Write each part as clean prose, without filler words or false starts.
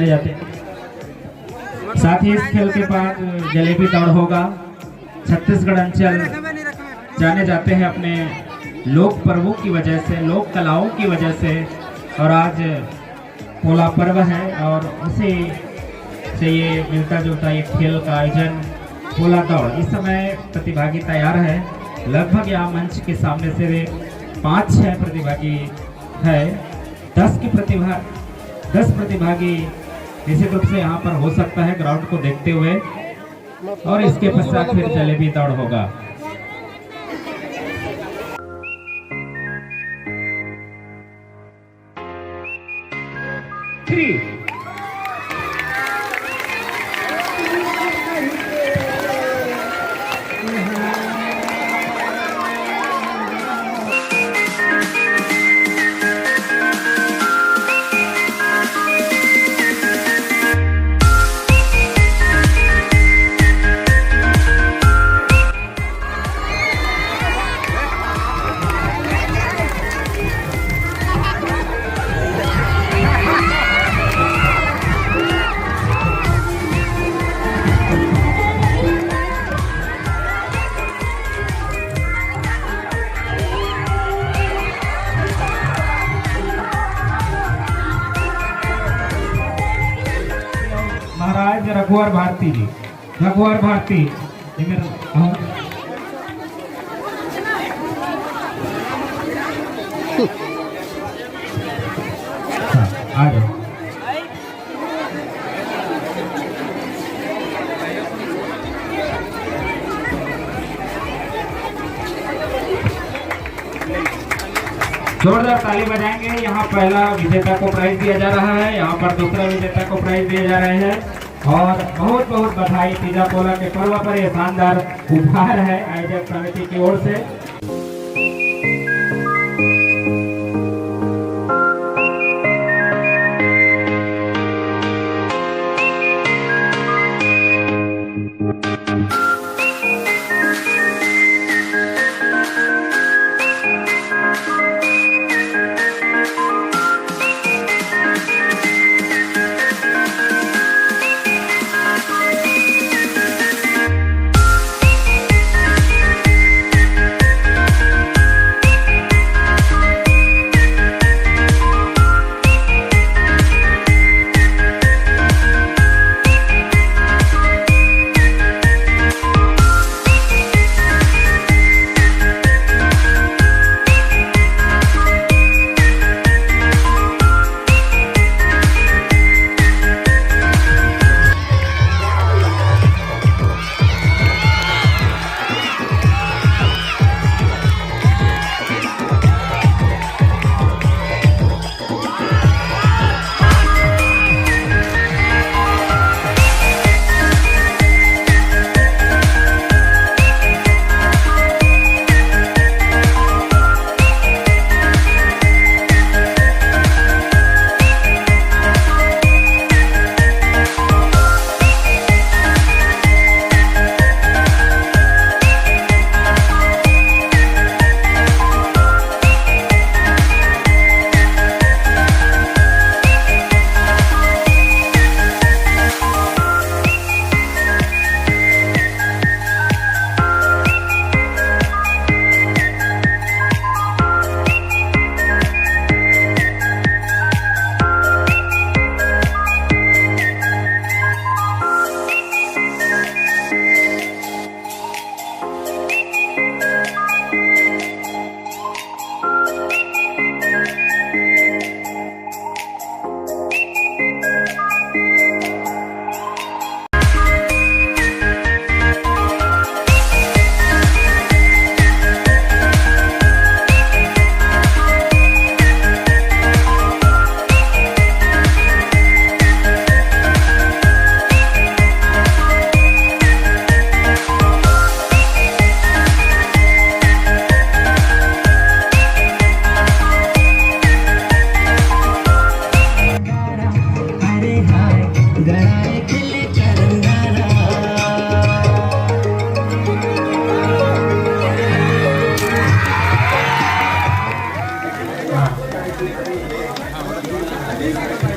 जाने जाते हैं। साथ ही इस खेल के बाद जलेबी दौड़ होगा। छत्तीसगढ़ अंचल जाने जाते हैं अपने लोक पर्वों की वजह से, लोक कलाओं की वजह से, और आज पोला पर्व है और उसी से ये मिलता जुलता एक खेल का आयोजन पोला दौड़। इस समय प्रतिभागी तैयार है। लगभग यहाँ मंच के सामने से 5-6 प्रतिभागी है। 10 प्रतिभागी निश्चित रूप से यहाँ पर हो सकता है ग्राउंड को देखते हुए, और इसके पश्चात फिर जलेबी दौड़ होगा। महाराज रघुवर भारती जी, रघुवर भारती जी मेरा आ जाओ। जोरदार ताली बजाएंगे। यहाँ पहला विजेता को प्राइज दिया जा रहा है, यहाँ पर दूसरा विजेता को प्राइज दिए जा रहे हैं, और बहुत बहुत बधाई। तीजा पोला के पर्व पर यह शानदार उपहार है आयोजक समिति की ओर से।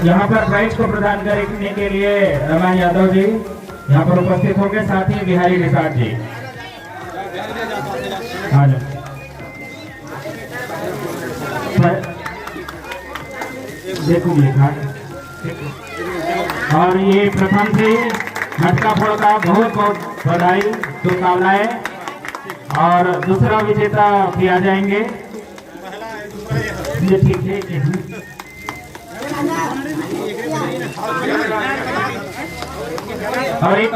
यहाँ पर प्राइज को प्रदान करने के लिए रमन यादव जी यहाँ पर उपस्थित होंगे, साथ ही बिहारी निषाद जी आ जाओ। देखो लिखा और ये प्रथम से मटका फोड़ का बहुत बहुत बधाई, शुभकामनाएं। और दूसरा विजेता किया जाएंगे, ये ठीक है और एक